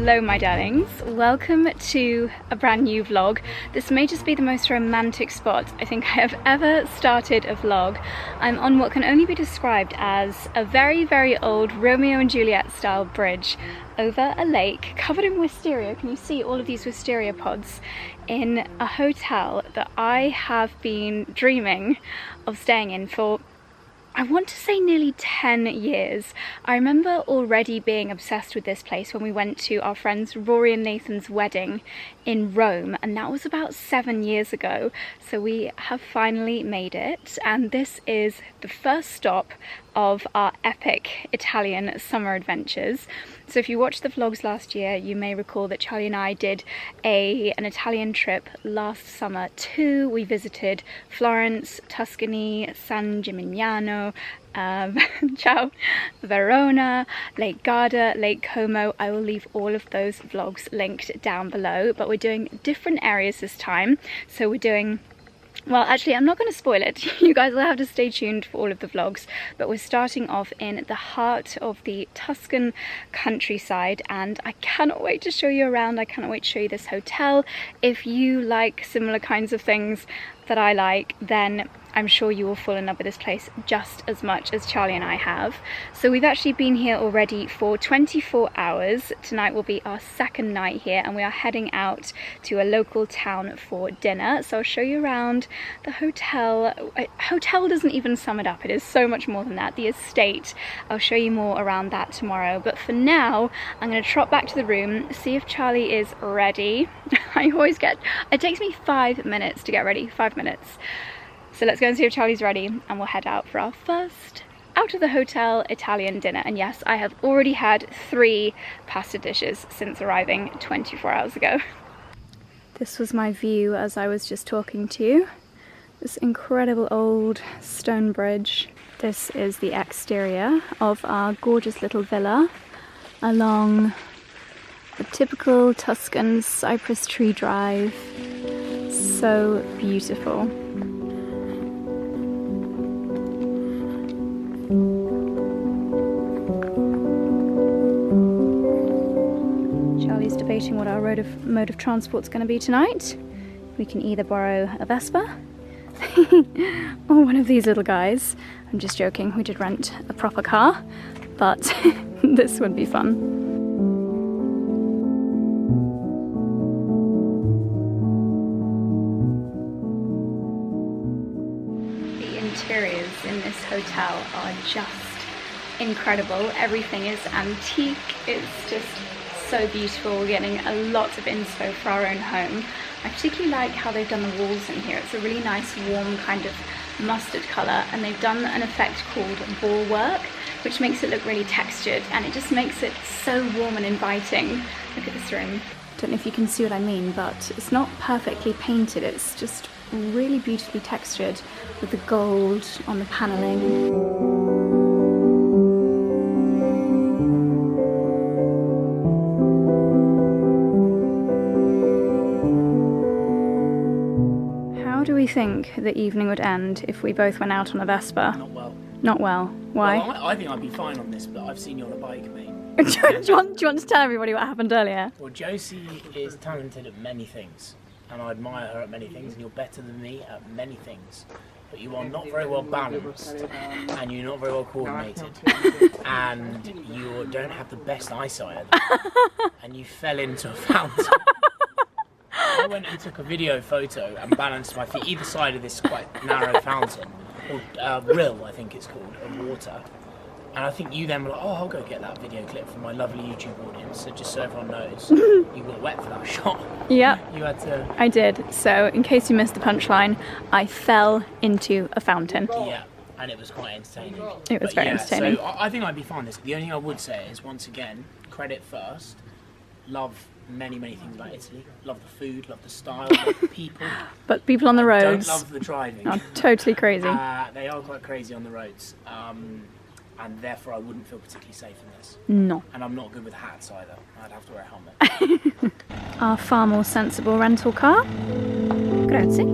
Hello my darlings, welcome to a brand new vlog. This may just be the most romantic spot I think I have ever started a vlog. I'm on what can only be described as a very, very old Romeo and Juliet style bridge over a lake covered in wisteria. Can you see all of these wisteria pods in a hotel that I have been dreaming of staying in for, I want to say, nearly 10 years. I remember already being obsessed with this place when we went to our friends Rory and Nathan's wedding in Rome, and that was about 7 years ago. So we have finally made it, and this is the first stop of our epic Italian summer adventures. So if you watched the vlogs last year, you may recall that Charlie and I did an Italian trip last summer too. We visited Florence, Tuscany, San Gimignano, ciao, Verona, Lake Garda, Lake Como. I will leave all of those vlogs linked down below, but we're doing different areas this time. So we're doing, well, actually, I'm not going to spoil it. You guys will have to stay tuned for all of the vlogs. But we're starting off in the heart of the Tuscan countryside, and I cannot wait to show you around. I cannot wait to show you this hotel. If you like similar kinds of things that I like, then I'm sure you will fall in love with this place just as much as Charlie and I have. So we've actually been here already for 24 hours. Tonight will be our second night here, and we are heading out to a local town for dinner. So I'll show you around the hotel. Hotel doesn't even sum it up. It is so much more than that. The estate, I'll show you more around that tomorrow. But for now, I'm going to trot back to the room, see if Charlie is ready. It takes me 5 minutes to get ready, 5 minutes. So let's go and see if Charlie's ready, and we'll head out for our first out of the hotel Italian dinner. And yes, I have already had 3 pasta dishes since arriving 24 hours ago. This was my view as I was just talking to you. This incredible old stone bridge. This is the exterior of our gorgeous little villa along the typical Tuscan cypress tree drive. So beautiful. Charlie's debating what our mode of transport is going to be tonight. We can either borrow a Vespa or one of these little guys. I'm just joking, we did rent a proper car, but this would be fun. The interiors in this hotel are just incredible. Everything is antique. It's just so beautiful. We're getting a lot of inspo for our own home. I particularly like how they've done the walls in here. It's a really nice warm kind of mustard colour, and they've done an effect called ball work, which makes it look really textured, and it just makes it so warm and inviting. Look at this room. Don't know if you can see what I mean, but it's not perfectly painted. It's just really beautifully textured with the gold on the panelling. How do we think the evening would end if we both went out on a Vespa? Not well. Not well? Why? Well, I think I'd be fine on this, but I've seen you on a bike, mate. do you want to tell everybody what happened earlier? Well, Josie is talented at many things, and I admire her at many things, and you're better than me at many things. But you are not very well balanced, and you're not very well coordinated, and you don't have the best eyesight, and you fell into a fountain. I went and took a video photo and balanced my feet either side of this quite narrow fountain, or rill I think it's called, of water. And I think you then were like, oh, I'll go get that video clip from my lovely YouTube audience, so just so everyone knows, you got wet for that shot. Yeah, you had to. I did. So in case you missed the punchline, I fell into a fountain. Yeah, and it was quite entertaining. It was very entertaining. So I think I'd be fine with this. The only thing I would say is, once again, credit first. Love many things about Italy. Love the food, love the style, love the people. But people on the roads don't love the driving. Are totally crazy. They are quite crazy on the roads. And therefore I wouldn't feel particularly safe in this. No. And I'm not good with hats either. I'd have to wear a helmet. Our far more sensible rental car. Grazie.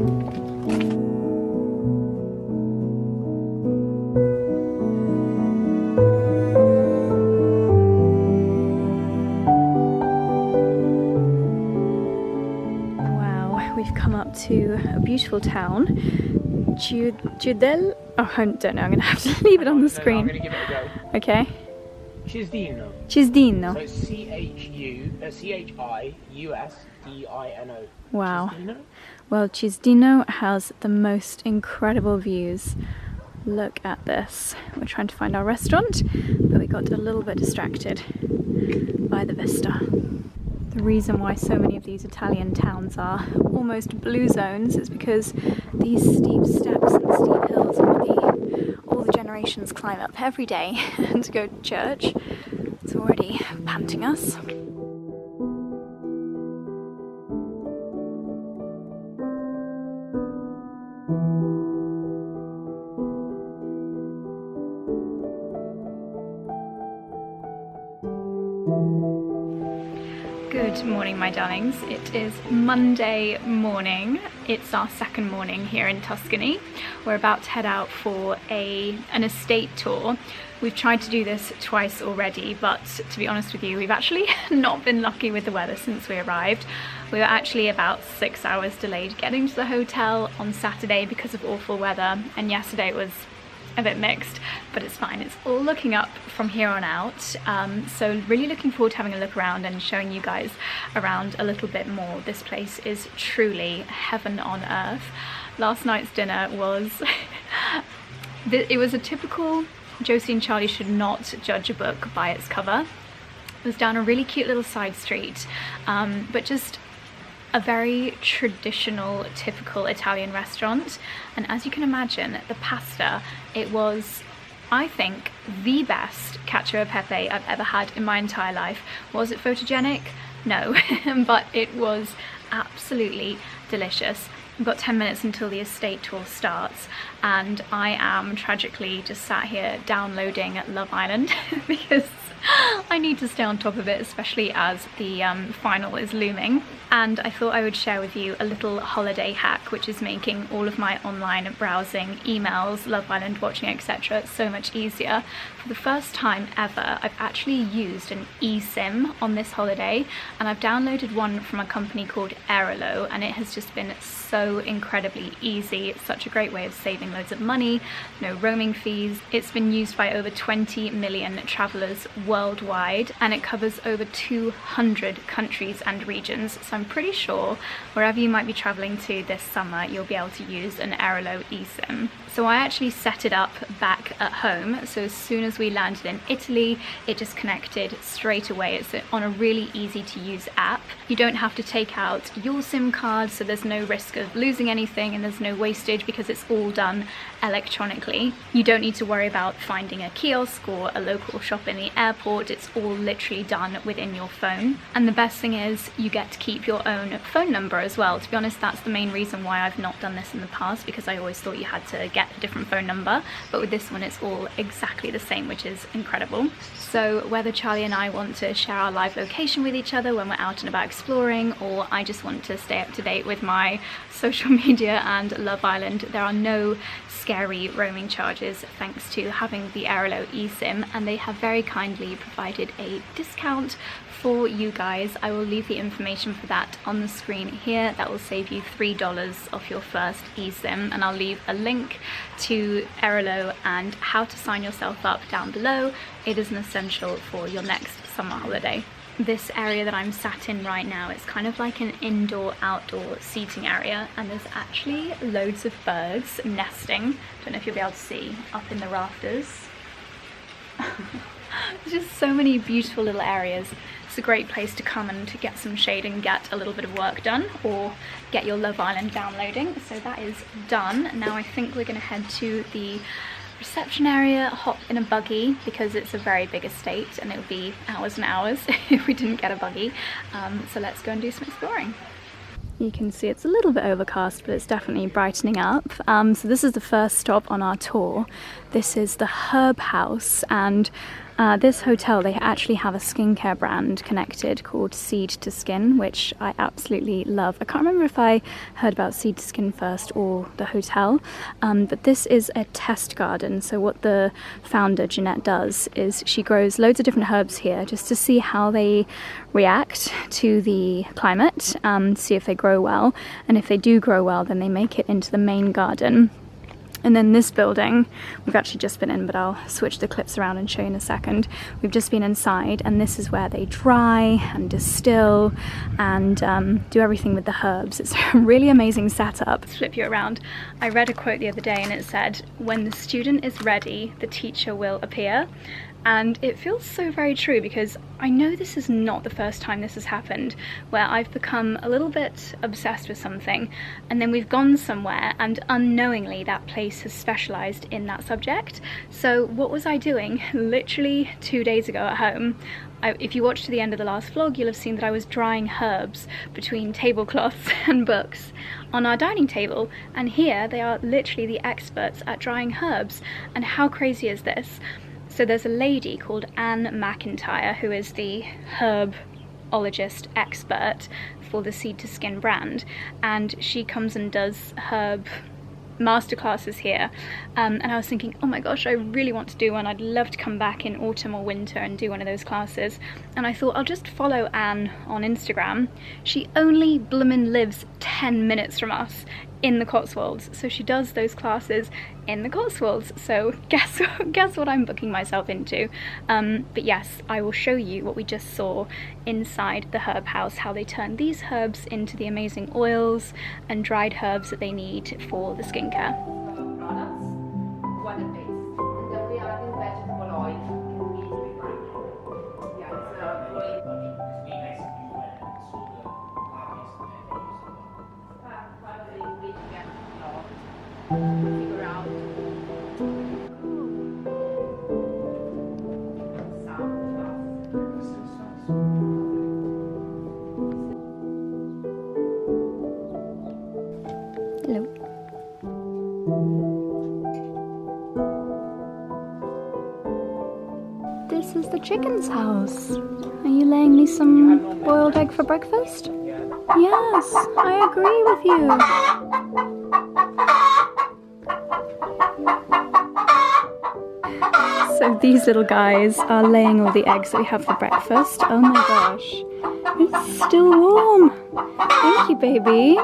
beautiful town, 𝑭𝒊𝒏𝒅. Oh, I don't know, I'm going to have to leave it on the screen. I'm going to give it a go. Okay. 𝑐𝑔𝒕𝒊𝒐𝒏. 𝑐𝑔𝒕𝒊𝒏. So 𝑐HIUSDINO. Wow. 𝑐𝒔𝒕𝒊𝒏. Well, 𝑐𝒔𝒕𝒊𝒏 has the most incredible views. Look at this. We're trying to find our restaurant, but we got a little bit distracted by the vista. The reason why so many of these Italian towns are almost blue zones is because these steep steps and steep hills are all the generations climb up every day to go to church. It's already panting us. Good morning, my darlings. It is Monday morning. It's our second morning here in Tuscany. We're about to head out for an estate tour. We've tried to do this twice already, but to be honest with you, we've actually not been lucky with the weather since we arrived. We were actually about 6 hours delayed getting to the hotel on Saturday because of awful weather, and yesterday it was a bit mixed, but it's fine. It's all looking up from here on out. So really looking forward to having a look around and showing you guys around a little bit more. This place is truly heaven on earth. Last night's dinner was it was a typical Josie and Charlie should not judge a book by its cover. It was down a really cute little side street, but just a very traditional, typical Italian restaurant. And as you can imagine, the pasta, it was, I think, the best cacio e pepe I've ever had in my entire life. Was it photogenic? No, but it was absolutely delicious. We've got 10 minutes until the estate tour starts, and I am tragically just sat here downloading Love Island because I need to stay on top of it, especially as the final is looming. And I thought I would share with you a little holiday hack which is making all of my online browsing, emails, Love Island watching, etc. so much easier. For the first time ever, I've actually used an eSIM on this holiday, and I've downloaded one from a company called 𝑭𝒊𝒏𝒅, and it has just been so incredibly easy. It's such a great way of saving loads of money, no roaming fees. It's been used by over 20 million travellers worldwide, and it covers over 200 countries and regions. So I'm pretty sure wherever you might be travelling to this summer, you'll be able to use an 𝑭𝒊𝒏𝒅 eSIM. So I actually set it up back at home, so as soon as we landed in Italy, it just connected straight away. It's on a really easy to use app. You don't have to take out your SIM card, so there's no risk of losing anything, and there's no wastage because it's all done electronically. You don't need to worry about finding a kiosk or a local shop in the airport. It's all literally done within your phone. And the best thing is you get to keep your own phone number as well. To be honest, that's the main reason why I've not done this in the past, because I always thought you had to get a different phone number, but with this one it's all exactly the same, which is incredible. So whether Charlie and I want to share our live location with each other when we're out and about exploring, or I just want to stay up to date with my social media and Love Island, there are no scary roaming charges thanks to having the 𝑭𝒊𝒏𝒅 eSIM, and they have very kindly provided a discount for you guys. I will leave the information for that on the screen here. That will save you $3 off your first eSIM, and I'll leave a link to 𝑭𝒊𝒏𝒅 and how to sign yourself up down below. It is an essential for your next summer holiday. This area that I'm sat in right now, it's kind of like an indoor-outdoor seating area, and there's actually loads of birds nesting. Don't know if you'll be able to see up in the rafters. There's just so many beautiful little areas. It's a great place to come and to get some shade and get a little bit of work done, or get your Love Island downloading. So that is done. Now I think we're going to head to the reception area, hop in a buggy, because it's a very big estate and it would be hours and hours if we didn't get a buggy. So let's go and do some exploring. You can see it's a little bit overcast, but it's definitely brightening up. So this is the first stop on our tour. This is the herb house, and This hotel, they actually have a skincare brand connected called 𝑐𝑷𝑬𝑵, which I absolutely love. I can't remember if I heard about 𝑐𝑷𝑬𝑵 first or the hotel, but this is a test garden. So what the founder, Jeanette, does is she grows loads of different herbs here just to see how they react to the climate, see if they grow well, and if they do grow well, then they make it into the main garden. And then this building, we've actually just been in, but I'll switch the clips around and show you in a second. We've just been inside, and this is where they dry and distill and do everything with the herbs. It's a really amazing setup. Let's flip you around. I read a quote the other day and it said, "When the student is ready, the teacher will appear." And it feels so very true, because I know this is not the first time this has happened, where I've become a little bit obsessed with something, and then we've gone somewhere and unknowingly that place has specialised in that subject. So what was I doing literally 2 days ago at home? If you watched to the end of the last vlog, you'll have seen that I was drying herbs between tablecloths and books on our dining table, and here they are literally the experts at drying herbs. And how crazy is this? So there's a lady called Anne McIntyre who is the herbologist expert for the Seed to Skin brand, and she comes and does herb masterclasses here, and I was thinking, oh my gosh, I really want to do one. I'd love to come back in autumn or winter and do one of those classes. And I thought I'll just follow Anne on Instagram. She only bloomin' lives 10 minutes from us in the Cotswolds, so she does those classes in the Cotswolds. So guess what I'm booking myself into. But yes, I will show you what we just saw inside the herb house, how they turn these herbs into the amazing oils and dried herbs that they need for the skincare. Products, water-based, and then we are adding vegetable oil. Figure out Hello. This is the chicken's house. Are you laying me some boiled egg for breakfast? Yes, I agree with you. So these little guys are laying all the eggs that we have for breakfast. Oh my gosh, it's still warm. Thank you, baby.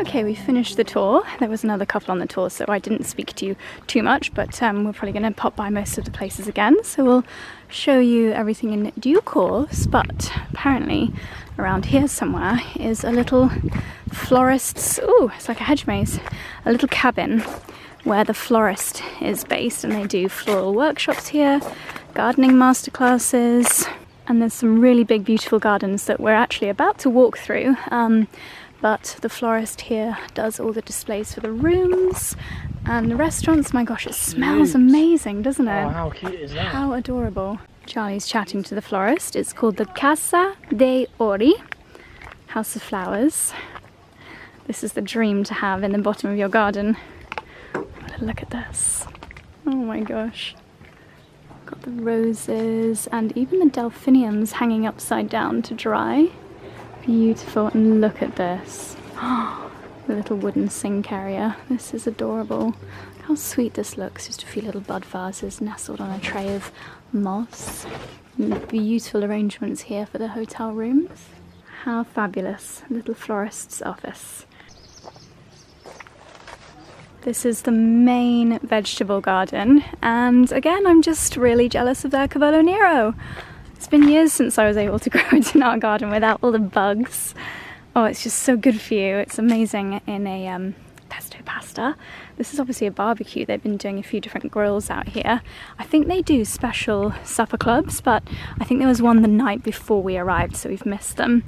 Okay, we finished the tour. There was another couple on the tour, so I didn't speak to you too much, but we're probably going to pop by most of the places again, so we'll show you everything in due course. But apparently around here somewhere is a little florist's, ooh, it's like a hedge maze, a little cabin where the florist is based, and they do floral workshops here, gardening masterclasses, and there's some really big beautiful gardens that we're actually about to walk through. But the florist here does all the displays for the rooms and the restaurants. My gosh, it smells amazing, doesn't it? Oh, how cute is that? How adorable. Charlie's chatting to the florist. It's called the Casa dei Ori, House of Flowers. This is the dream to have in the bottom of your garden. Look at this. Oh my gosh. Got the roses and even the delphiniums hanging upside down to dry. Beautiful, and look at this. The little wooden sink area. This is adorable. How sweet this looks. Just a few little bud vases nestled on a tray of moss. And beautiful arrangements here for the hotel rooms. How fabulous. Little florist's office. This is the main vegetable garden, and again, I'm just really jealous of their Cavallo Nero. It's been years since I was able to grow it in our garden without all the bugs. Oh, it's just so good for you. It's amazing in a pesto pasta. This is obviously a barbecue. They've been doing a few different grills out here. I think they do special supper clubs, but I think there was one the night before we arrived, so we've missed them.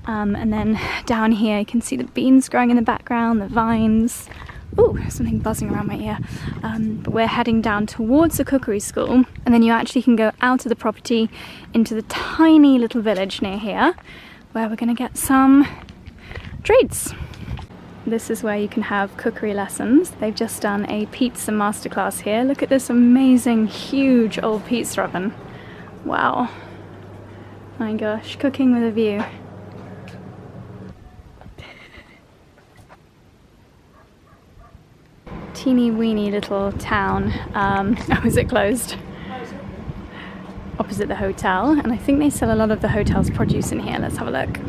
And then down here you can see the beans growing in the background, the vines. Ooh, something buzzing around my ear. But we're heading down towards the cookery school, and then you actually can go out of the property into the tiny little village near here, where we're going to get some treats. This is where you can have cookery lessons. They've just done a pizza masterclass here. Look at this amazing, huge old pizza oven. Wow. My gosh, cooking with a view. Teeny weeny little town. Oh, is it closed? Opposite the hotel, and I think they sell a lot of the hotel's produce in here. Let's have a look.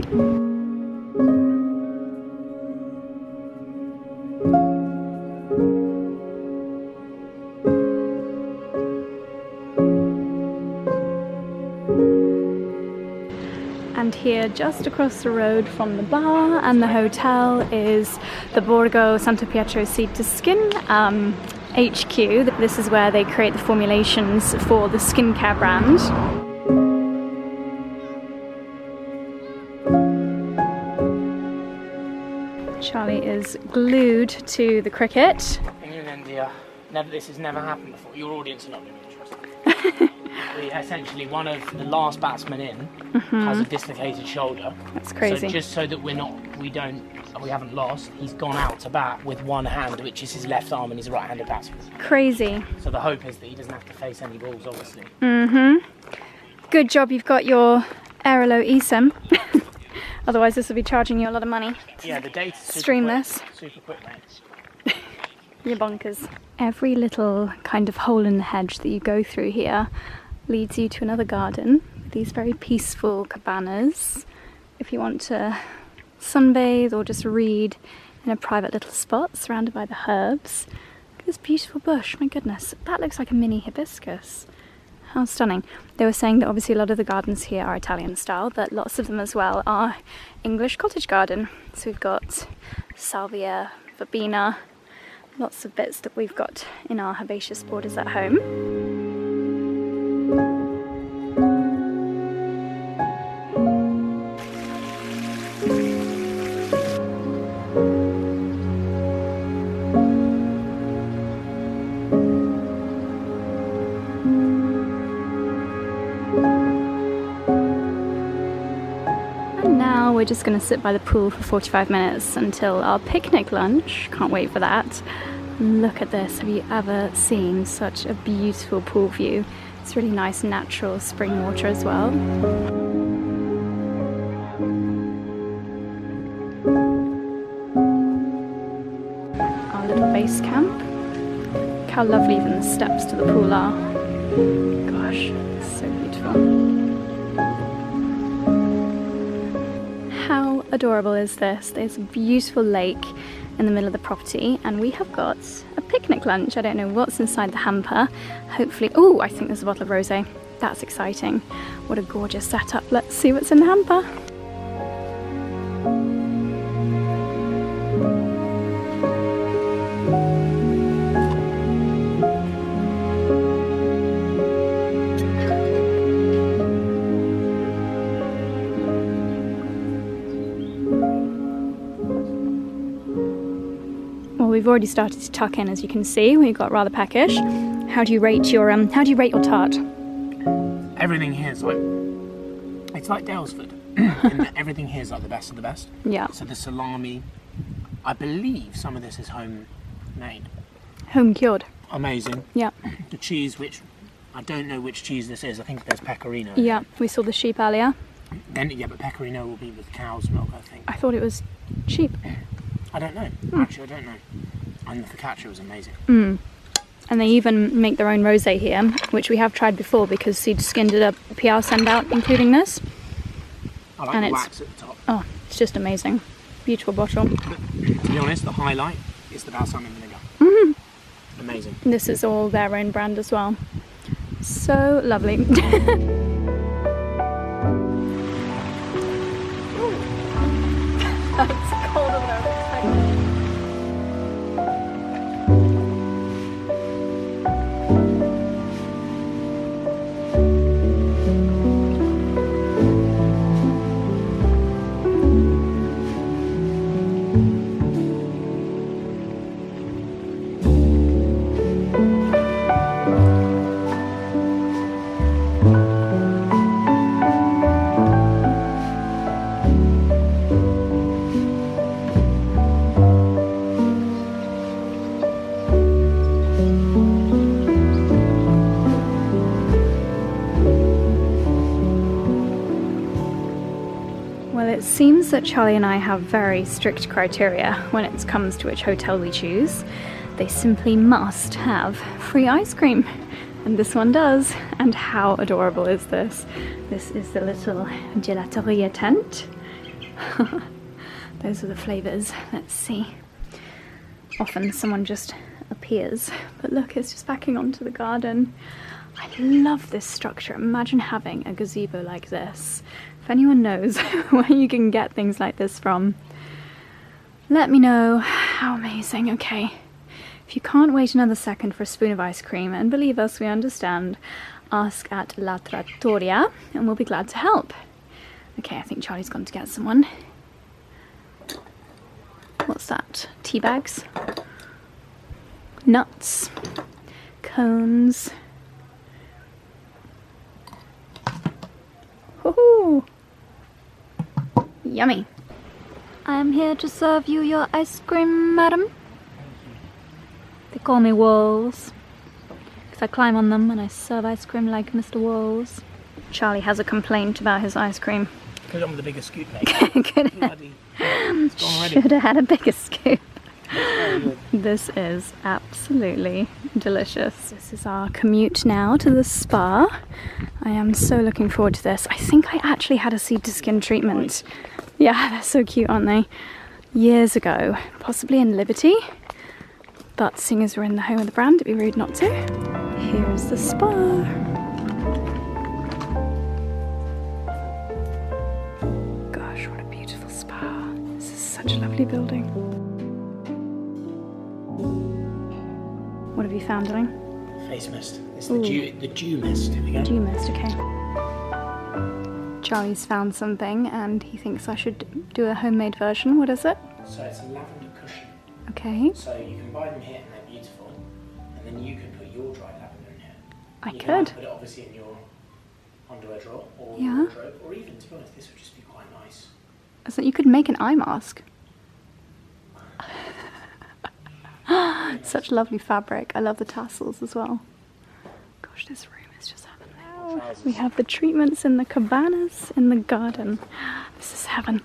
And here, just across the road from the bar and the hotel, is the Borgo Santo Pietro 𝑭𝒂𝒕 HQ. This is where they create the formulations for the skincare brand. Charlie is glued to the cricket. England and India, this has never happened before. Your audience are not going to be interested. Essentially, one of the last batsmen in has a dislocated shoulder. That's crazy. So just so that we haven't lost, he's gone out to bat with one hand, which is his left arm, and he's a right-handed batsman. Crazy. So the hope is that he doesn't have to face any balls, obviously. Good job you've got your 𝑭𝒆𝒂𝒕 eSIM. Otherwise this will be charging you a lot of money. Yeah, the data's stream this. Super quick, mate. You're bonkers. Every little kind of hole in the hedge that you go through here leads you to another garden with these very peaceful cabanas. If you want to sunbathe or just read in a private little spot surrounded by the herbs. Look at this beautiful bush, my goodness. That looks like a mini hibiscus. How stunning. They were saying that obviously a lot of the gardens here are Italian style, but lots of them as well are English cottage garden. So we've got salvia, verbena, lots of bits that we've got in our herbaceous borders at home. We're just going to sit by the pool for 45 minutes until our picnic lunch. Can't wait for that. Look at this. Have you ever seen such a beautiful pool view? It's really nice natural spring water as well. Our little base camp. Look how lovely even the steps to the pool are. Gosh, it's so beautiful. How adorable is this? There's a beautiful lake in the middle of the property, and we have got a picnic lunch. I don't know what's inside the hamper. Hopefully, oh, I think there's a bottle of rosé. That's exciting. What a gorgeous setup. Let's see what's in the hamper. We've already started to tuck in, as you can see. We got rather peckish. How do you rate your tart? Everything here is like, it's like Daylesford. And everything here is like the best of the best. Yeah. So the salami, I believe some of this is homemade. Home cured. Amazing. Yeah. The cheese, which I don't know which cheese this is. I think there's pecorino. Yeah, we saw the sheep earlier. Then yeah, but pecorino will be with cow's milk, I think. I thought it was sheep. I don't know. Actually, I don't know. And the focaccia was amazing. And they even make their own rosé here, which we have tried before because 𝑐𝑷𝑬𝑵 did a PR send out including this. I like the wax at the top. Oh, it's just amazing. Beautiful bottle. But, to be honest, the highlight is the balsamic vinegar. Amazing. This is all their own brand as well. So lovely. That's colder than I expected. seems that Charlie and I have very strict criteria when it comes to which hotel we choose. They simply must have free ice cream. And this one does. And how adorable is this? This is the little gelateria tent. Those are the flavours. Let's see. Often someone just appears. But look, it's just backing onto the garden. I love this structure. Imagine having a gazebo like this. If anyone knows where you can get things like this from, let me know. How amazing. Okay. If you can't wait another second for a spoon of ice cream, and believe us, we understand, ask at La Trattoria and we'll be glad to help. Okay, I think Charlie's gone to get someone. What's that? Tea bags? Nuts? Cones? Woohoo! Yummy. I am here to serve you your ice cream, madam. They call me 𝑭𝒊𝒏𝒅 because I climb on them and I serve ice cream like Mr. 𝑭𝒊𝒏𝒅. Charlie has a complaint about his ice cream. Could have with a bigger scoop, mate. Should have had a bigger scoop. This is absolutely delicious. This is our commute now to the spa. I am so looking forward to this. I think I actually had a seed to skin treatment. Yeah, they're so cute, aren't they? Years ago, possibly in Liberty. But seeing as we're in the home of the brand, it'd be rude not to. Here's the spa. Gosh, what a beautiful spa. This is such a lovely building. What have you found, darling? Face mist. It's the dew mist. Here we go. Dew mist, okay. Charlie's found something and he thinks I should do a homemade version. What is it? So it's a lavender cushion. Okay. So you can buy them here and they're beautiful, and then you can put your dried lavender in here. I you could. Can put it obviously in your underwear drawer or Yeah. wardrobe, or even, to be honest, this would just be quite nice. So you could make an eye mask. Such lovely fabric. I love the tassels as well. Gosh, this room is just heaven. Wow. We have the treatments in the cabanas in the garden. This is heaven.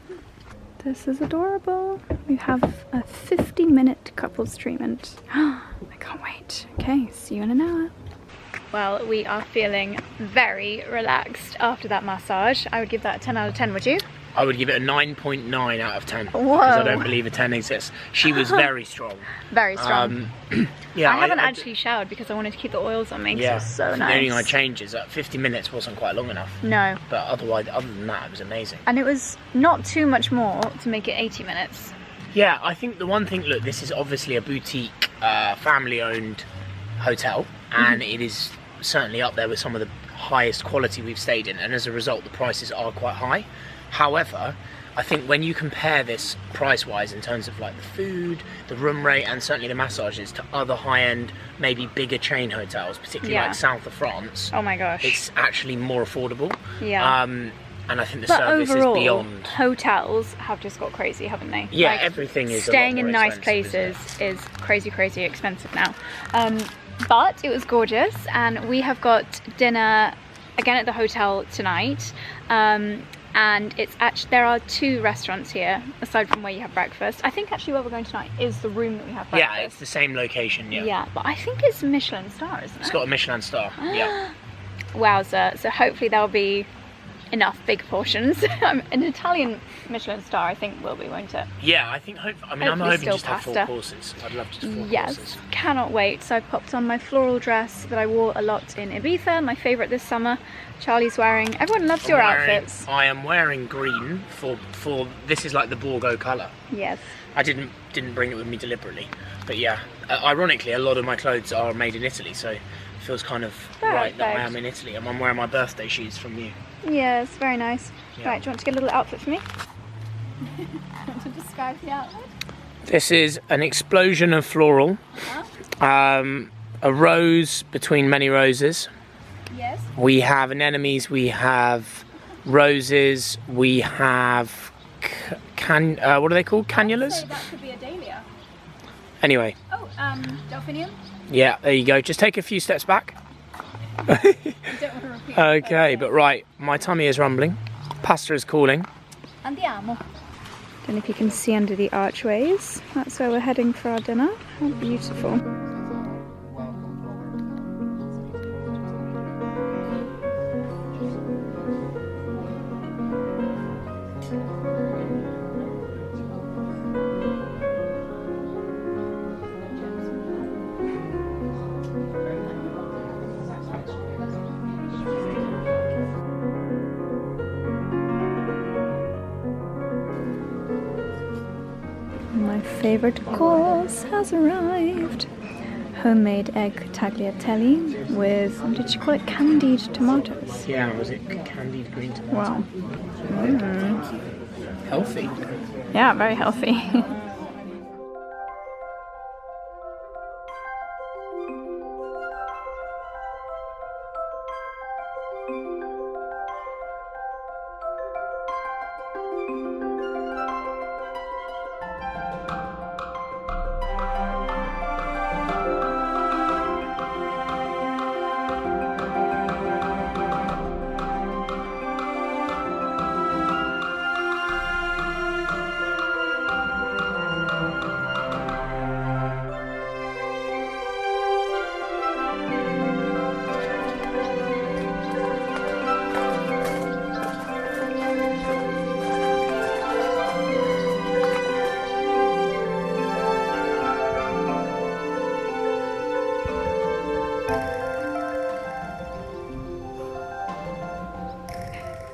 This is adorable. We have a 50-minute couples treatment. I can't wait. Okay, see you in an hour. Well, we are feeling very relaxed after that massage. I would give that a 10 out of 10, would you? I would give it a 9.9 out of 10. Whoa. Because I don't believe a 10 exists. She was very strong. Very strong. Yeah, I haven't actually showered because I wanted to keep the oils on me. Yeah, it's so nice. The only thing I changed is that 50 minutes wasn't quite long enough. No. But otherwise, other than that, it was amazing. And it was not too much more to make it 80 minutes. Yeah, I think the one thing, look, this is obviously a boutique, family-owned hotel, and it is certainly up there with some of the highest quality we've stayed in, and as a result, the prices are quite high. However, I think when you compare this price-wise in terms of like the food, the room rate, and certainly the massages to other high-end, maybe bigger chain hotels, particularly like south of France, oh my gosh, it's actually more affordable. Yeah. And I think the but service overall, is beyond. Hotels have just got crazy, haven't they? Yeah, like, everything is staying a lot in more nice places is crazy expensive now. But it was gorgeous, and we have got dinner again at the hotel tonight. And it's actually, there are 2 restaurants here aside from where you have breakfast. I think actually where we're going tonight is the room that we have breakfast. Yeah, it's the same location. Yeah. Yeah, but I think it's Michelin star, isn't it? It's got a Michelin star. Yeah. Wowza! So hopefully there'll be enough big portions. An Italian Michelin star, I think, will be, won't it? Yeah, I think. I'm hoping just have 4 courses. I'd love just 4 courses. Yes, cannot wait. So I popped on my floral dress that I wore a lot in Ibiza, my favourite this summer. Charlie's wearing. Everyone loves your outfits. I am wearing green for this is like the Borgo colour. Yes. I didn't bring it with me deliberately, but yeah. Ironically, a lot of my clothes are made in Italy, so it feels kind of right that I am in Italy. And I'm wearing my birthday shoes from you. Yes, very nice. Yeah. Right, do you want to get a little outfit for me? Do you want to describe the outfit? This is an explosion of floral. A rose between many roses. Yes. We have anemones, we have roses, we have what are they called? Cannulas? So that could be a dahlia. Anyway. Oh, delphinium? Yeah, there you go. Just take a few steps back. I don't want to repeat. Okay, but right, my tummy is rumbling. Pasta is calling. Andiamo. Don't know if you can see under the archways. That's where we're heading for our dinner. How beautiful. My favorite course has arrived. Homemade egg tagliatelle with, what did you call it, candied tomatoes? Yeah, was it candied green tomato? Wow. Healthy. Yeah, very healthy.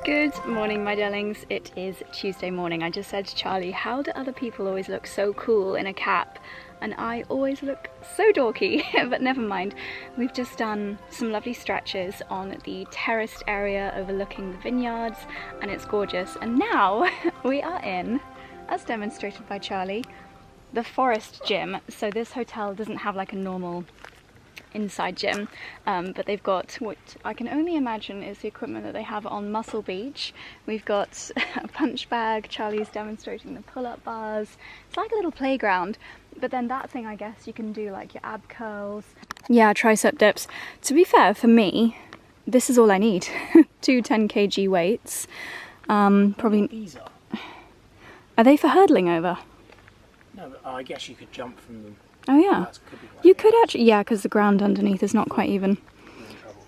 Good morning, my darlings. It is Tuesday morning. I just said to Charlie, how do other people always look so cool in a cap? And I always look so dorky, but never mind. We've just done some lovely stretches on the terraced area overlooking the vineyards, and it's gorgeous. And now we are in, as demonstrated by Charlie, the forest gym. So this hotel doesn't have like a normal inside gym, but they've got what I can only imagine is the equipment that they have on Muscle Beach. We've got a punch bag, Charlie's demonstrating the pull-up bars. It's like a little playground, but then that thing, I guess you can do like your ab curls. Yeah, tricep dips. To be fair, for me, this is all I need. 2 10 kg weights. Probably. These Are they for hurdling over? No, but I guess you could jump from them. Oh yeah, you could actually, yeah, because the ground underneath is not quite even.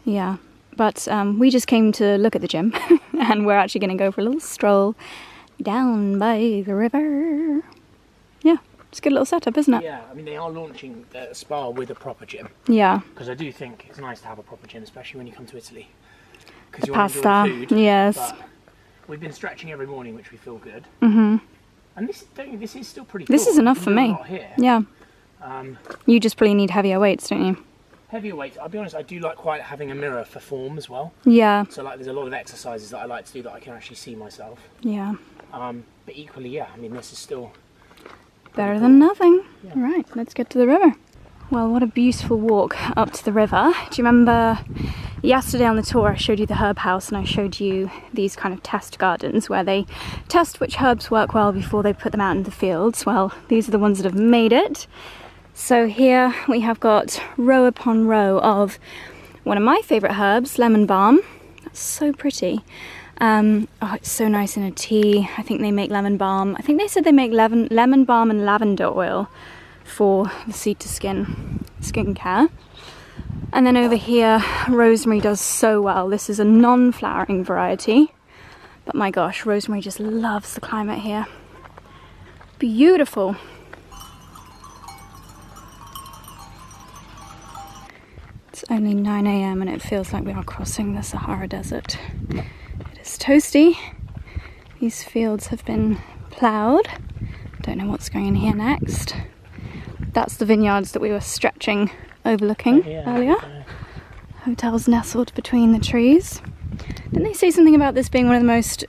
Yeah, but we just came to look at the gym and we're actually going to go for a little stroll down by the river. Yeah, it's a good little setup, isn't it? Yeah, I mean they are launching a spa with a proper gym. Yeah. Because I do think it's nice to have a proper gym, especially when you come to Italy. Because you Pasta, want to enjoy food. yes. But we've been stretching every morning, which we feel good. Mm-hmm. And this is still pretty cool. This is enough for me. Yeah. You just probably need heavier weights, don't you? Heavier weights. I'll be honest, I do like quite having a mirror for form as well. Yeah. So like there's a lot of exercises that I like to do that I can actually see myself. Yeah. But equally, yeah, I mean this is still better than nothing. Yeah. Right, let's get to the river. Well, what a beautiful walk up to the river. Do you remember yesterday on the tour I showed you the herb house and I showed you these kind of test gardens where they test which herbs work well before they put them out in the fields? Well, these are the ones that have made it. So here we have got row upon row of one of my favourite herbs, lemon balm. That's so pretty. Oh, it's so nice in a tea. I think they make lemon balm. I think they said they make lemon balm and lavender oil for the seed to skin skincare. And then over here, rosemary does so well. This is a non-flowering variety, but my gosh, rosemary just loves the climate here. Beautiful. It's only 9 AM and it feels like we are crossing the Sahara Desert. It is toasty. These fields have been ploughed. Don't know what's going in here next. That's the vineyards that we were stretching overlooking earlier. Hotel's nestled between the trees. Didn't they say something about this being one of the most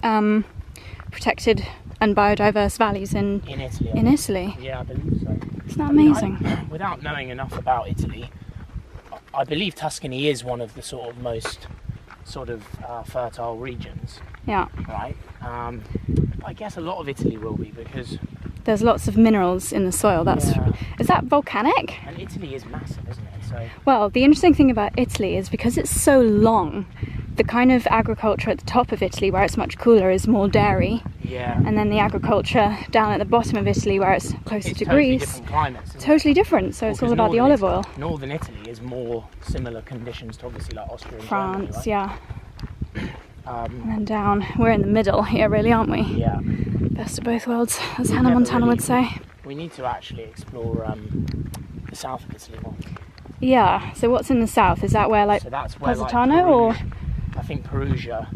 protected and biodiverse valleys in Italy? In Italy. Yeah, I believe so. Isn't that amazing? Without knowing enough about Italy, I believe Tuscany is one of the sort of most fertile regions. Yeah. Right. I guess a lot of Italy will be because there's lots of minerals in the soil. Is that volcanic? And Italy is massive, isn't it? So well, the interesting thing about Italy is because it's so long, the kind of agriculture at the top of Italy where it's much cooler is more dairy. Yeah. And then the agriculture down at the bottom of Italy, where it's closer to totally Greece. Different climates. Totally different. So it's all about the olive oil. Northern Italy is more similar conditions to obviously like Austria and France, Germany, right? yeah. And then down, we're in the middle here, really, aren't we? Yeah. Best of both worlds, as Hannah Montana would say. We need to actually explore the south of Italy more. Yeah. So what's in the south? Is that where like Positano like, or? I think Perugia.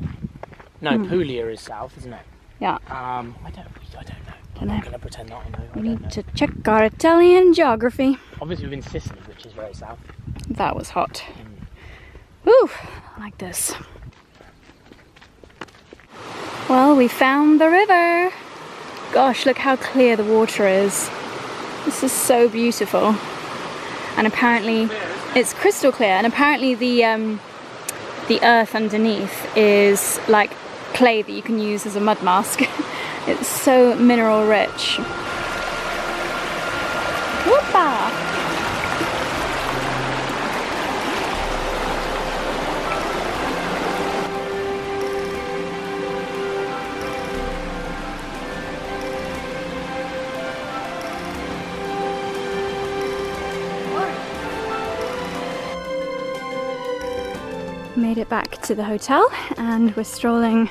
No, Puglia is south, isn't it? Yeah. I don't know. I'm not going to pretend that I know. We need to check our Italian geography. Obviously, we've been Sicily, which is very south. That was hot. Woo! I like this. Well, we found the river. Gosh, look how clear the water is. This is so beautiful. And apparently, it's crystal clear. And apparently, the earth underneath is like clay that you can use as a mud mask. It's so mineral rich. Whoopa! Made it back to the hotel and we're strolling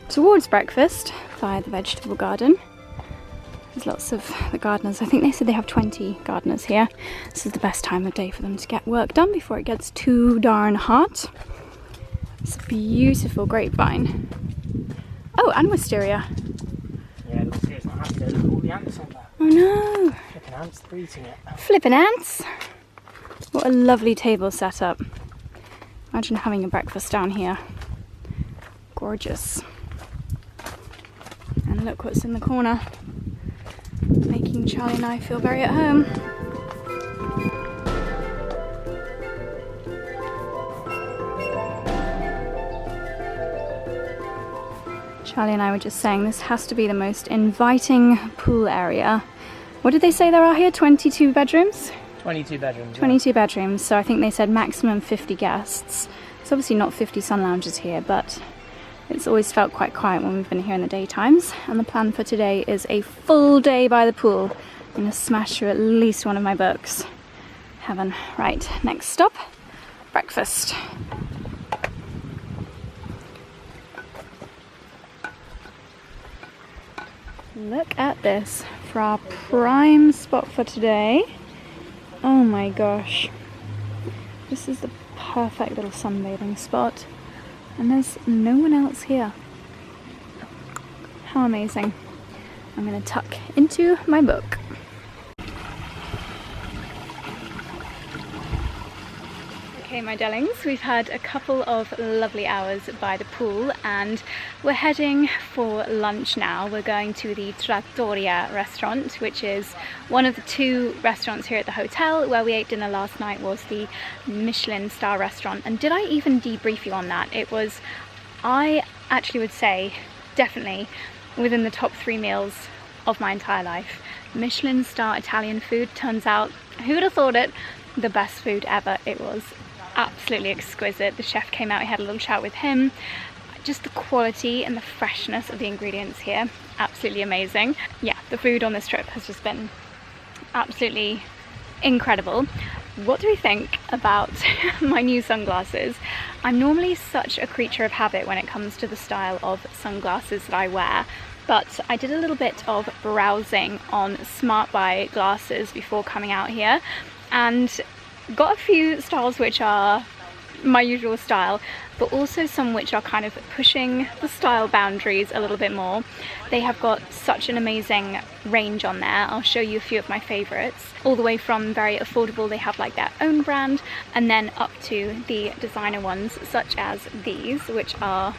towards breakfast via the vegetable garden. There's lots of the gardeners. I think they said they have 20 gardeners here. This is the best time of day for them to get work done before it gets too darn hot. It's a beautiful grapevine. Oh, and wisteria. Yeah, the wisteria's not happy. Look at all the ants on there. Oh no! Flipping ants, they're eating it. Flipping ants! What a lovely table setup. Imagine having a breakfast down here. Gorgeous. And look what's in the corner, making Charlie and I feel very at home. Charlie and I were just saying this has to be the most inviting pool area. What did they say there are here? 22 bedrooms? 22 bedrooms. 22 bedrooms, so I think they said maximum 50 guests. It's obviously not 50 sun lounges here, but it's always felt quite quiet when we've been here in the daytimes. And the plan for today is a full day by the pool. I'm gonna smash through at least one of my books. Heaven. Right, next stop, breakfast. Look at this for our prime spot for today. Oh my gosh. This is the perfect little sunbathing spot. And there's no one else here. How amazing. I'm gonna tuck into my book. Okay, my darlings, we've had a couple of lovely hours by the pool and we're heading for lunch now. We're going to the Trattoria restaurant, which is one of the two restaurants here at the hotel. Where we ate dinner last night was the Michelin star restaurant. And did I even debrief you on that? It was, I actually would say, definitely within the top 3 meals of my entire life. Michelin star Italian food, turns out, who would have thought it, the best food ever. It was absolutely exquisite. The chef came out, I had a little chat with him. Just the quality and the freshness of the ingredients here, absolutely amazing. Yeah, the food on this trip has just been absolutely incredible. What do we think about my new sunglasses? I'm normally such a creature of habit when it comes to the style of sunglasses that I wear, but I did a little bit of browsing on Smart Buy glasses before coming out here and got a few styles which are my usual style, but also some which are kind of pushing the style boundaries a little bit more. They have got such an amazing range on there. I'll show you a few of my favorites, all the way from very affordable, they have like their own brand, and then up to the designer ones such as these, which are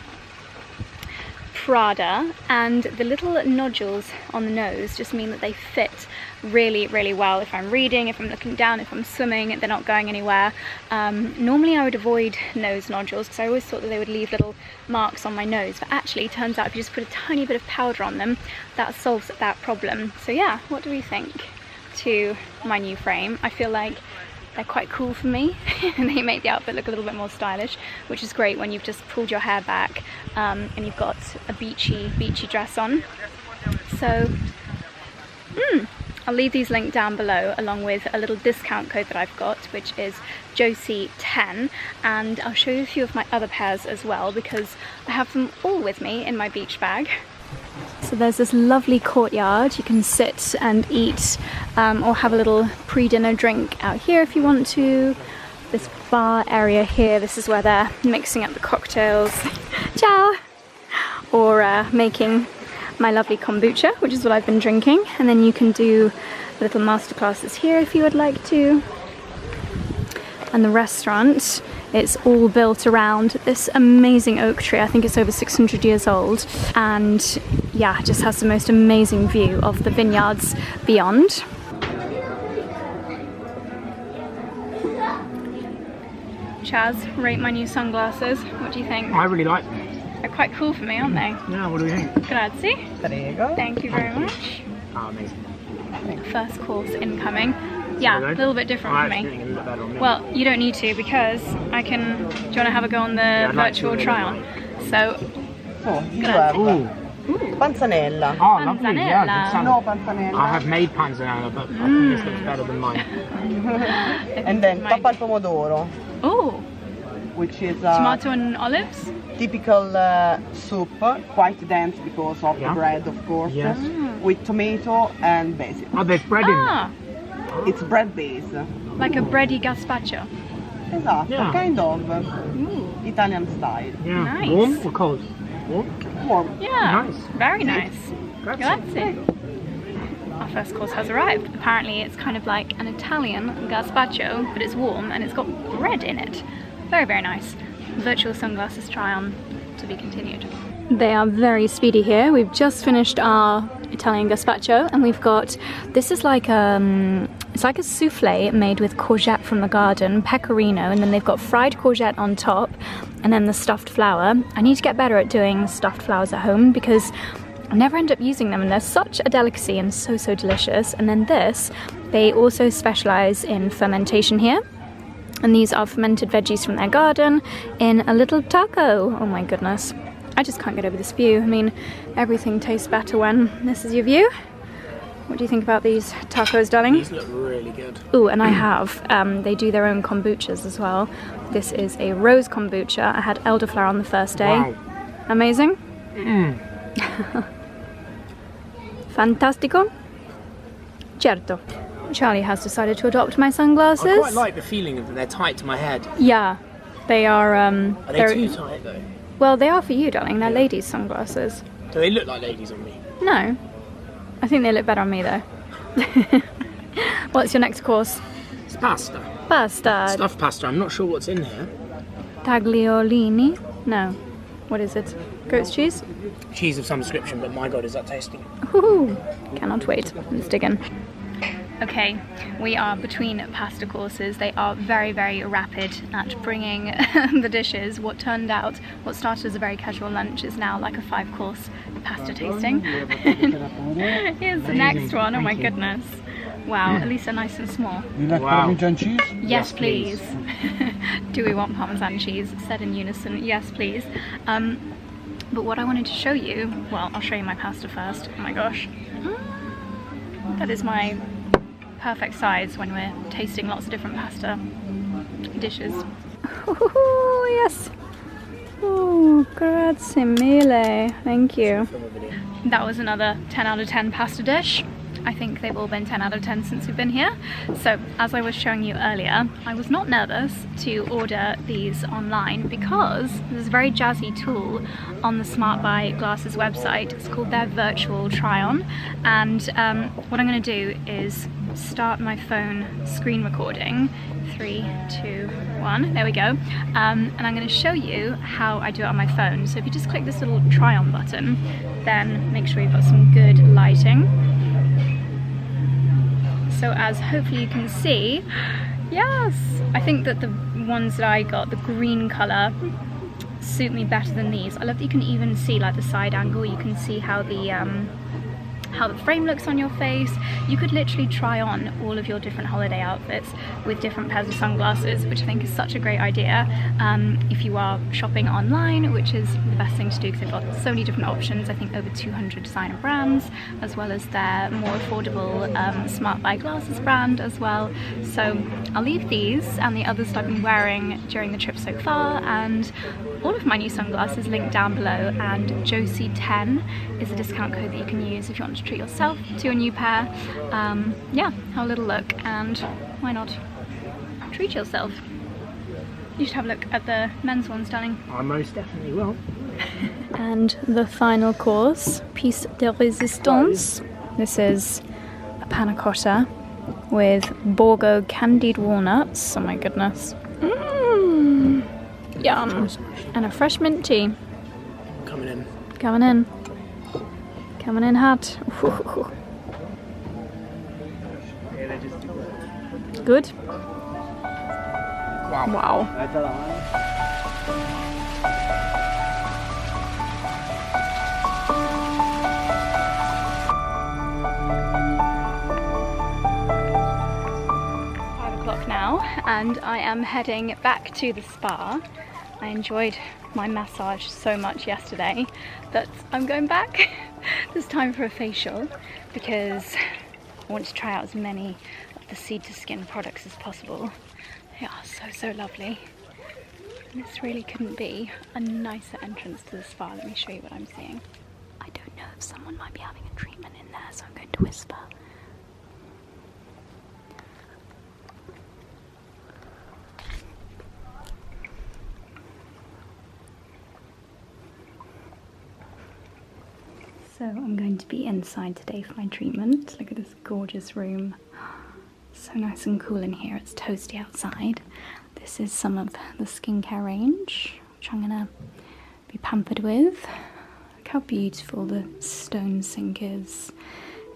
Prada, and the little nodules on the nose just mean that they fit really, really well. If I'm reading, if I'm looking down, if I'm swimming, they're not going anywhere. Normally I would avoid nose nodules because I always thought that they would leave little marks on my nose, but actually it turns out if you just put a tiny bit of powder on them, that solves that problem. So yeah, what do we think to my new frame? I feel like They're quite cool for me. They make the outfit look a little bit more stylish, which is great when you've just pulled your hair back and you've got a beachy dress on. So I'll leave these linked down below along with a little discount code that I've got, which is Josie10, and I'll show you a few of my other pairs as well because I have them all with me in my beach bag. So there's this lovely courtyard. You can sit and eat or have a little pre-dinner drink out here if you want to. This bar area here, this is where they're mixing up the cocktails. Ciao! Or making my lovely kombucha, which is what I've been drinking, and then you can do little masterclasses here if you would like to. And the restaurant, it's all built around this amazing oak tree. I think it's over 600 years old, and yeah, just has the most amazing view of the vineyards beyond. Chaz, rate my new sunglasses. What do you think? I really like them. They're quite cool for me, aren't they? Yeah, what do you think? Grazie. Prego. Thank you very much. Oh, amazing. First course incoming. Yeah, a little bit different for me. A little better on me. Well, you don't need to because I can... Do you want to have a go on the virtual try-on? So, Oh, grazie. Panzanella. Oh, lovely. Yeah, good salad. No panzanella. I have made panzanella, but I think this looks better than mine. And then pappa al pomodoro, Oh, which is tomato and olives? typical soup, quite dense because of the bread, of course, Yes. with tomato and basil. Oh, there's bread in Ah, It's bread based. like a bready gazpacho. Esatto, Yeah. kind of Ooh, Italian style. there. Yeah. Nice. Warm or cold? Warm? Warm. yeah, Nice. very nice. Grazie. Grazie. Our first course has arrived. Apparently it's kind of like an Italian gazpacho, but it's warm and it's got bread in it. Very, very nice. Virtual sunglasses try-on to be continued. They are very speedy here. We've just finished our Italian gazpacho and we've got, this is like it's like a souffle made with courgette from the garden, pecorino, and then they've got fried courgette on top and then the stuffed flower. I need to get better at doing stuffed flowers at home because I never end up using them and they're such a delicacy and so, so delicious. And then this, they also specialize in fermentation here. And these are fermented veggies from their garden in a little taco. Oh my goodness. I just can't get over this view. I mean, everything tastes better when this is your view. What do you think about these tacos, darling? These look really good. Oh, and I have, they do their own kombuchas as well. This is a rose kombucha. I had elderflower on the first day. Wow. Amazing. Fantastico. Certo. Charlie has decided to adopt my sunglasses. I quite like the feeling of that they're tight to my head. Yeah, they are. Are they too tight though? Well, they are for you, darling. They're ladies' sunglasses. Do they look like ladies on me? No, I think they look better on me though. What's your next course? It's pasta. Pasta. Stuffed pasta. I'm not sure what's in here. Tagliolini? No. What is it? Goat's cheese? Cheese of some description, but my god, is that tasty. Woohoo! Cannot wait. Let's dig in. Okay, we are between pasta courses. They are very, very rapid at bringing the dishes. What started as a very casual lunch is now like a 5-course pasta tasting. Here's the next one. Oh my goodness. Wow, at least they're nice and small. You like Parmesan cheese? Yes, please. Do we want Parmesan cheese? Said in unison, yes, please. But what I wanted to show you, well, I'll show you my pasta first. Oh my gosh. That is my perfect size when we're tasting lots of different pasta dishes. Oh, yes. Oh, grazie mille. Thank you. That was another 10 out of 10 pasta dish. I think they've all been 10 out of 10 since we've been here. So, as I was showing you earlier, I was not nervous to order these online because there's a very jazzy tool on the 𝑭𝒊𝒏𝒅 Glasses website. It's called their virtual try-on. And what I'm going to do is start my phone screen recording. 3, 2, 1, there we go. And I'm going to show you how I do it on my phone. So if you just click this little try-on button, then make sure you've got some good lighting. So as hopefully you can see, yes, I think that the ones that I got, the green colour, suit me better than these. I love that you can even see like the side angle. You can see how the how the frame looks on your face. You could literally try on all of your different holiday outfits with different pairs of sunglasses, which I think is such a great idea if you are shopping online, which is the best thing to do because they've got so many different options. I think over 200 designer brands, as well as their more affordable Smart Buy Glasses brand as well. So I'll leave these and the others I've been wearing during the trip so far, and all of my new sunglasses linked down below, and Josie 10 is a discount code that you can use if you want to treat yourself to a new pair. Yeah, have a little look, and why not treat yourself? You should have a look at the men's ones, darling. I most definitely will. And the final course, piece de résistance. This is a panna cotta with Borgo candied walnuts. Oh my goodness. Yum. And a fresh mint tea. Coming in. Coming in. Coming in hot. Good? Wow. Wow. 5 o'clock now, and I am heading back to the spa. I enjoyed my massage so much yesterday that I'm going back this time for a facial because I want to try out as many of the Seed to Skin products as possible. They are so lovely. And this really couldn't be a nicer entrance to the spa. Let me show you what I'm seeing. I don't know if someone might be having a treatment in there, so I'm going to whisper. So I'm going to be inside today for my treatment. Look at this gorgeous room. So nice and cool in here. It's toasty outside. This is some of the skincare range, which I'm gonna be pampered with. Look how beautiful the stone sink is.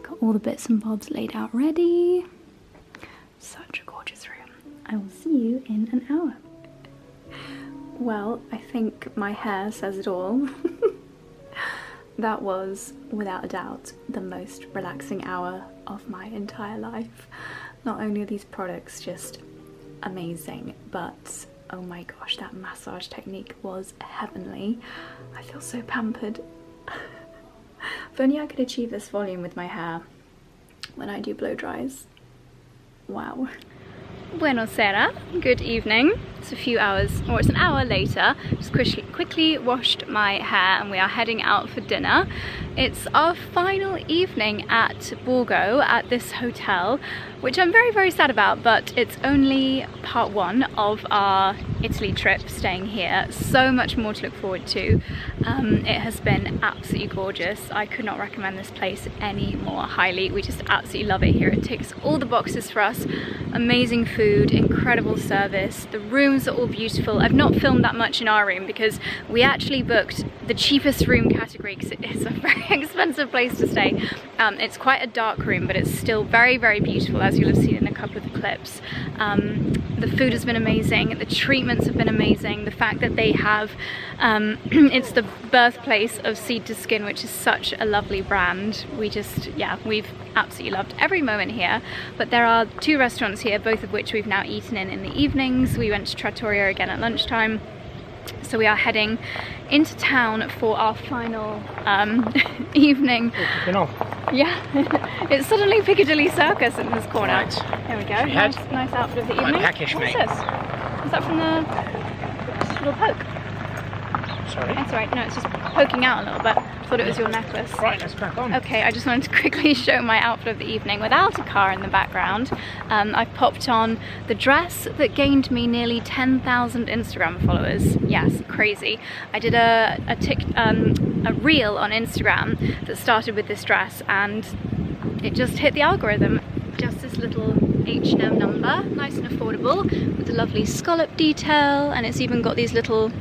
Got all the bits and bobs laid out ready. Such a gorgeous room. I will see you in an hour. Well, I think my hair says it all. That was, without a doubt, the most relaxing hour of my entire life. Not only are these products just amazing, but oh my gosh, that massage technique was heavenly. I feel so pampered. If only I could achieve this volume with my hair when I do blow dries. Wow. Buonasera, good evening. It's a few hours, or it's an hour later. Just quickly washed my hair and we are heading out for dinner. It's our final evening at Borgo at this hotel, which I'm very sad about, but it's only part one of our Italy trip staying here. So much more to look forward to. It has been absolutely gorgeous. I could not recommend this place any more highly. We just absolutely love it here. It ticks all the boxes for us. Amazing food, incredible service. The rooms are all beautiful. I've not filmed that much in our room because we actually booked the cheapest room category because it is a very expensive place to stay. It's quite a dark room, but it's still very beautiful, as you'll have seen in a couple of the clips. The food has been amazing, the treatments have been amazing, the fact that they have, it's the birthplace of Seed to Skin, which is such a lovely brand. We've absolutely loved every moment here. But there are 2 restaurants here, both of which we've now eaten in the evenings. We went to Trattoria again at lunchtime. So we are heading into town for our final evening. Yeah, it's suddenly Piccadilly Circus in this corner. Right. There we go. Nice outfit of the evening. Peckish, What's mate. this? Is that from the little poke? Sorry? That's right. No, it's just poking out a little bit. I thought it was your necklace. Right, let's crack on. Okay, I just wanted to quickly show my outfit of the evening without a car in the background. I've popped on the dress that gained me nearly 10,000 Instagram followers. Yes, crazy. I did a reel on Instagram that started with this dress and it just hit the algorithm. Just this little H&M number, nice and affordable, with a lovely scallop detail, and it's even got these little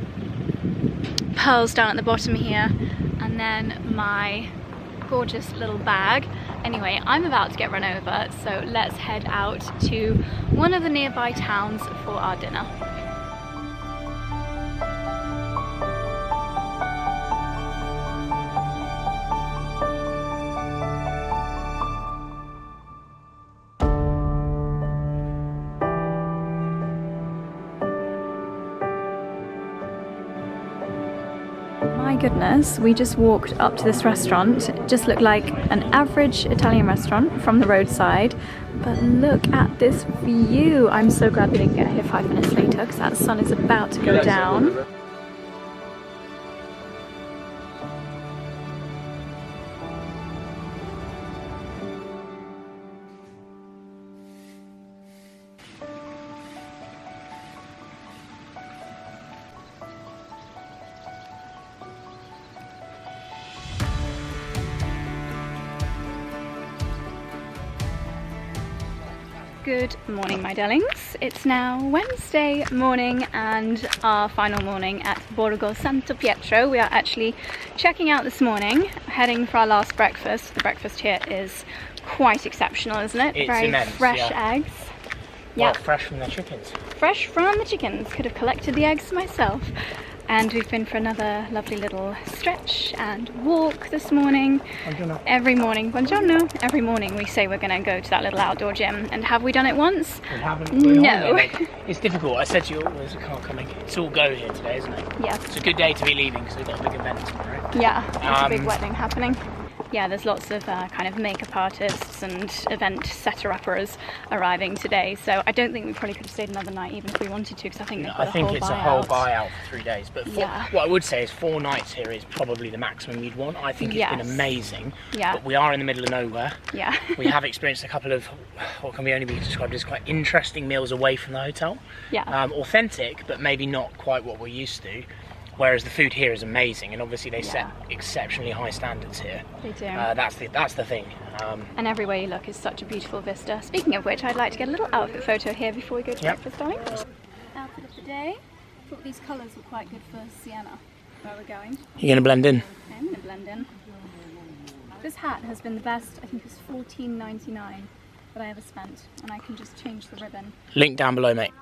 pearls down at the bottom here, and then my gorgeous little bag. Anyway, I'm about to get run over, so let's head out to one of the nearby towns for our dinner. My goodness, we just walked up to this restaurant. It just looked like an average Italian restaurant from the roadside. But look at this view. I'm so glad we didn't get here 5 minutes later because that sun is about to go down. Good morning, my darlings. It's now Wednesday morning and our final morning at Borgo Santo Pietro. We are actually checking out this morning, heading for our last breakfast. The breakfast here is quite exceptional, isn't it? It's very immense, fresh yeah. eggs. Well, Yeah, fresh from the chickens. fresh from the chickens. Could have collected the eggs myself. And we've been for another lovely little stretch and walk this morning. Buongiorno. Every morning, buongiorno. Every morning we say we're going to go to that little outdoor gym. And have we done it once? We haven't. No. It's difficult. I said to you, there's a car coming. It's all go here today, isn't it? Yes. It's a good day to be leaving because we've got a big event tomorrow. Yeah, there's a big wedding happening. Yeah, there's lots of kind of makeup artists and event setter-uppers arriving today. So I don't think we probably could have stayed another night even if we wanted to, because I think they've got I think it's a whole buyout for 3 days. But Yeah. what I would say is 4 nights here is probably the maximum you'd want. I think it's been Yes. amazing. Yeah. But we are in the middle of nowhere. Yeah. We have experienced a couple of what can only be described as quite interesting meals away from the hotel. Yeah. Authentic, but maybe not quite what we're used to. Whereas the food here is amazing, and obviously they set exceptionally high standards here. They do. That's the thing. And everywhere you look is such a beautiful vista. Speaking of which, I'd like to get a little outfit photo here before we go to breakfast, darling. Outfit of the day. I thought these colours were quite good for Siena, where we're going. You're going to blend in? I'm going to blend in. This hat has been the best, I think it's $14.99 that I ever spent, and I can just change the ribbon. Link down below, mate.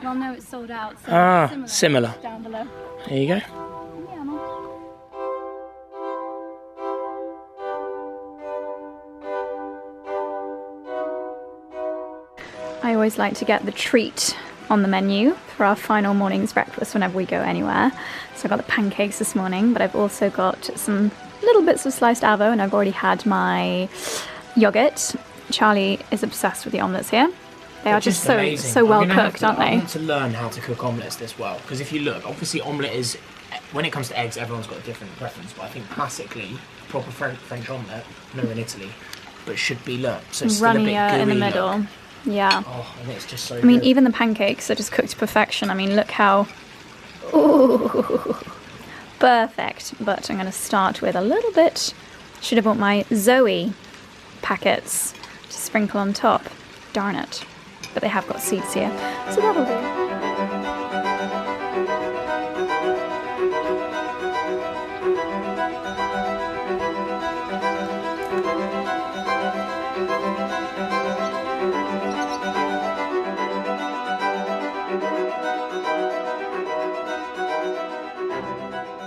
Well, no, it's sold out, so similar. Down below. There you go. Yeah, Mum. I always like to get the treat on the menu for our final morning's breakfast whenever we go anywhere. So I got the pancakes this morning, but I've also got some little bits of sliced avo, and I've already had my yogurt. Charlie is obsessed with the omelettes here. They are just so well cooked, aren't I they? want to learn how to cook omelettes this well, because if you look, obviously omelette is, when it comes to eggs, everyone's got a different preference, but I think classically, proper French omelette, no in Italy, but should be so it's still a bit gooey in the middle. Look. Yeah. Oh, and it's just so I mean, good. even the pancakes are just cooked to perfection. I mean, look how... Ooh, perfect. But I'm going to start with a little bit. Should have bought my Zoe packets to sprinkle on top. Darn it. But they have got seeds here, so that'll do.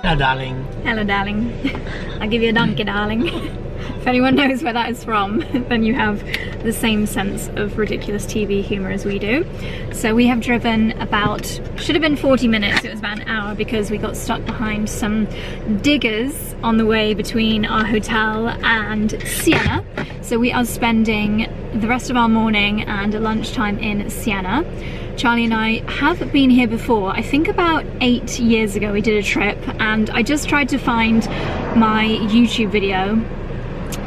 Hello, darling. Hello, darling. I'll give you a donkey, darling. If anyone knows where that is from, then you have the same sense of ridiculous TV humour as we do. So we have driven about, should have been 40 minutes, it was about an hour because we got stuck behind some diggers on the way between our hotel and Siena. So we are spending the rest of our morning and lunchtime in Siena. Charlie and I have been here before. I think about 8 years ago we did a trip, and I just tried to find my YouTube video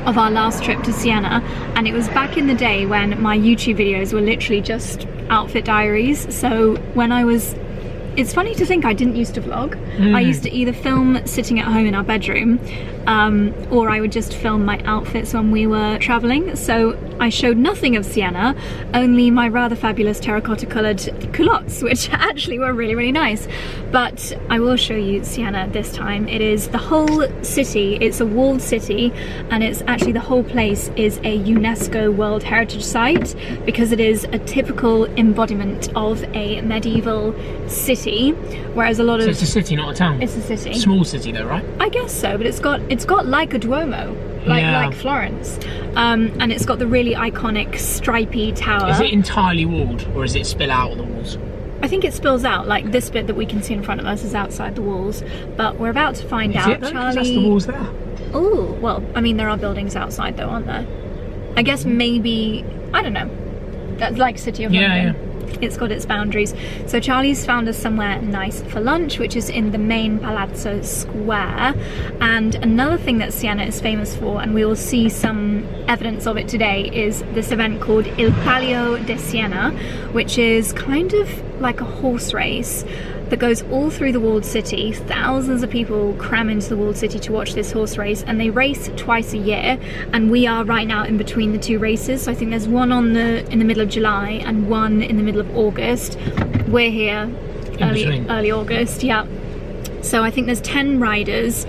of our last trip to Siena, and it was back in the day when my YouTube videos were literally just outfit diaries. So when I was, it's funny to think I didn't used to vlog. I used to either film sitting at home in our bedroom, or I would just film my outfits when we were traveling. So I showed nothing of Siena, only my rather fabulous terracotta coloured culottes, which actually were really, really nice. But I will show you Siena this time. It is the whole city, it's a walled city, and it's actually the whole place is a UNESCO World Heritage Site because it is a typical embodiment of a medieval city, whereas a lot of... So it's a city, not a town? It's a city. Small city though, right? I guess so, but it's got like a Duomo, like Florence, and it's got the really iconic stripy tower. Is it entirely walled, or is it spill out of the walls? I think it spills out, like this bit that we can see in front of us is outside the walls, but we're about to find out. Charlie, that's the walls there. Oh, well, I mean there are buildings outside though, aren't there? I guess maybe, I don't know. That's like City of London. It's got its boundaries. So Charlie's found us somewhere nice for lunch, which is in the main Palazzo Square. And another thing that Siena is famous for, and we will see some evidence of it today, is this event called 𝑖l Palio di Siena, which is kind of like a horse race that goes all through the walled city. Thousands of people cram into the walled city to watch this horse race, and they race twice a year, and we are right now in between the two races. So I think there's one in the middle of July and one in the middle of August. We're here early August, yeah. So I think there's 10 riders,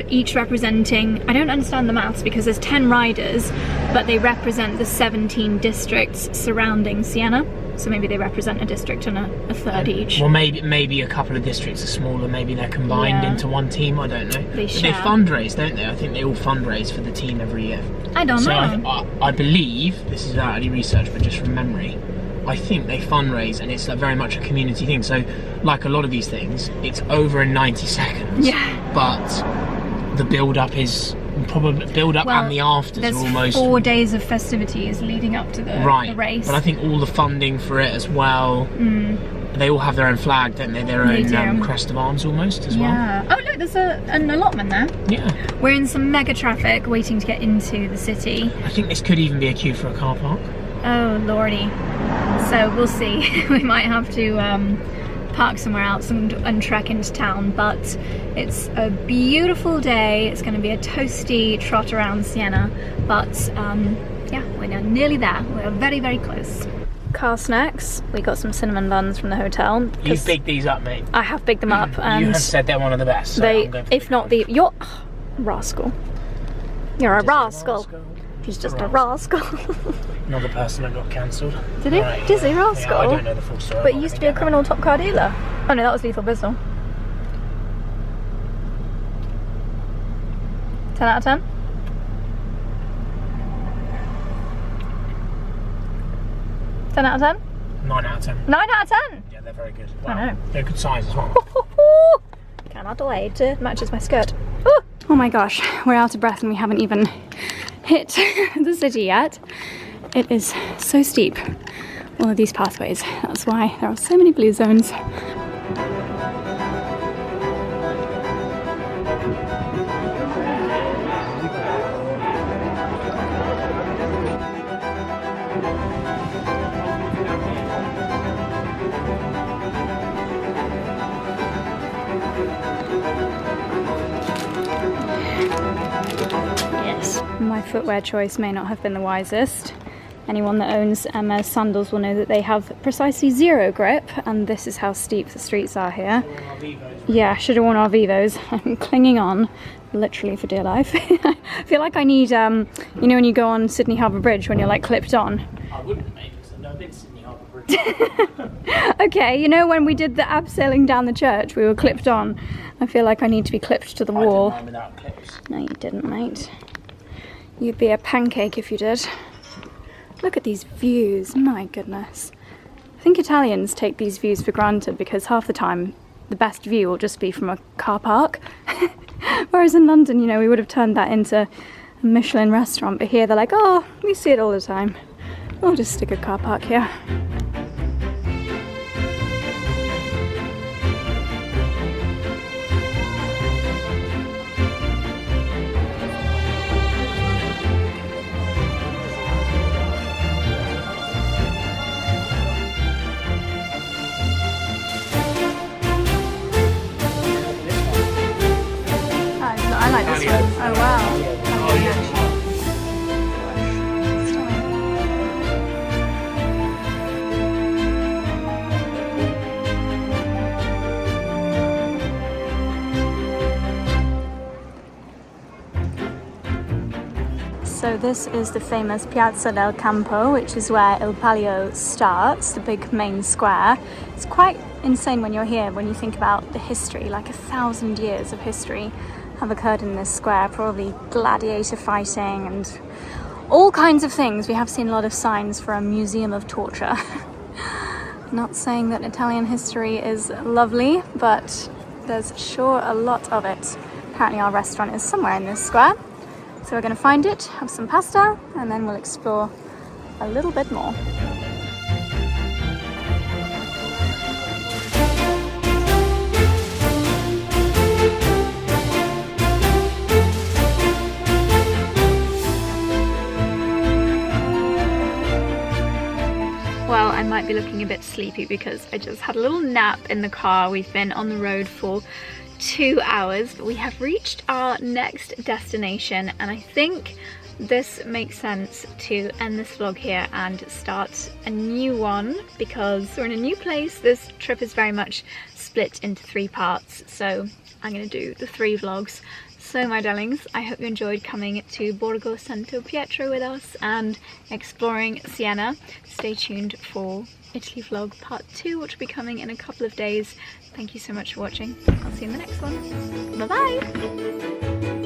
each representing, I don't understand the maths because there's 10 riders, but they represent the 17 districts surrounding Siena. So maybe they represent a district and a third each. Well, maybe a couple of districts are smaller. Maybe they're combined into one team. I don't know. They fundraise, don't they? I think they all fundraise for the team every year. I don't know. I believe, this is without any research, but just from memory, I think they fundraise, and it's very much a community thing. So, like a lot of these things, it's over in 90 seconds. Yeah. But the build-up is probably and the afters are almost 4 days of festivities leading up to the race. But I think all the funding for it as well. They all have their own flag, don't they? Their own crest of arms almost as well. Yeah. Oh look, there's an allotment there. Yeah. We're in some mega traffic waiting to get into the city. I think this could even be a queue for a car park. Oh lordy. So we'll see. We might have to park somewhere else and trek into town, but it's a beautiful day. It's going to be a toasty trot around Siena, but yeah, we're nearly there. We're very, very close. Car snacks. We got some cinnamon buns from the hotel. You've bigged these up, mate. I have bigged them up, and you have said they're one of the best. So you're rascal. You're a rascal. He's just a rascal. Another person that got cancelled. Did he? Is he rascal? Yeah, I don't know the full story. But he used to be a criminal top car dealer. Oh no, that was 𝑽𝒊𝒏𝒅. 10 out of 10? 10 out of 10? 9 out of 10. 9 out of 10? Yeah, they're very good. Wow. I know. They're good size as well. Cannot wait. It matches my skirt. Oh my gosh, we're out of breath and we haven't even hit the city yet. It is so steep, all of these pathways. That's why there are so many blue zones. My footwear choice may not have been the wisest. Anyone that owns 𝑚𝒆 sandals will know that they have precisely 0 grip, and this is how steep the streets are here. Yeah, should have worn our 𝑽𝒊𝒐𝒏. I'm clinging on literally for dear life. I feel like I need, you know when you go on Sydney Harbour Bridge when you're like clipped on? I wouldn't, mate, because I've never been to Sydney Harbour Bridge. Okay, you know when we did the abseiling down the church, we were clipped on. I feel like I need to be clipped to the wall. I did mine without clips. No, you didn't, mate. You'd be a pancake if you did. Look at these views, my goodness. I think Italians take these views for granted because half the time the best view will just be from a car park. Whereas in London, you know, we would have turned that into a Michelin restaurant, but here they're like, oh, we see it all the time. We'll just stick a car park here. I like this one. Oh wow. So this is the famous Piazza del Campo, which is where Il Palio starts, the big main square. It's quite insane when you're here, when you think about the history, like 1,000 years of history have occurred in this square, probably gladiator fighting and all kinds of things. We have seen a lot of signs for a museum of torture. Not saying that Italian history is lovely, but there's sure a lot of it. Apparently our restaurant is somewhere in this square. So we're going to find it, have some pasta, and then we'll explore a little bit more. Well, I might be looking a bit sleepy because I just had a little nap in the car. We've been on the road for 2 hours, but we have reached our next destination, and I think this makes sense to end this vlog here and start a new one because we're in a new place. This trip is very much split into 3 parts, so I'm going to do the 3 vlogs. So my darlings, I hope you enjoyed coming to Borgo Santo Pietro with us and exploring Siena. Stay tuned for Italy vlog part 2, which will be coming in a couple of days. Thank you so much for watching. I'll see you in the next one. Bye bye!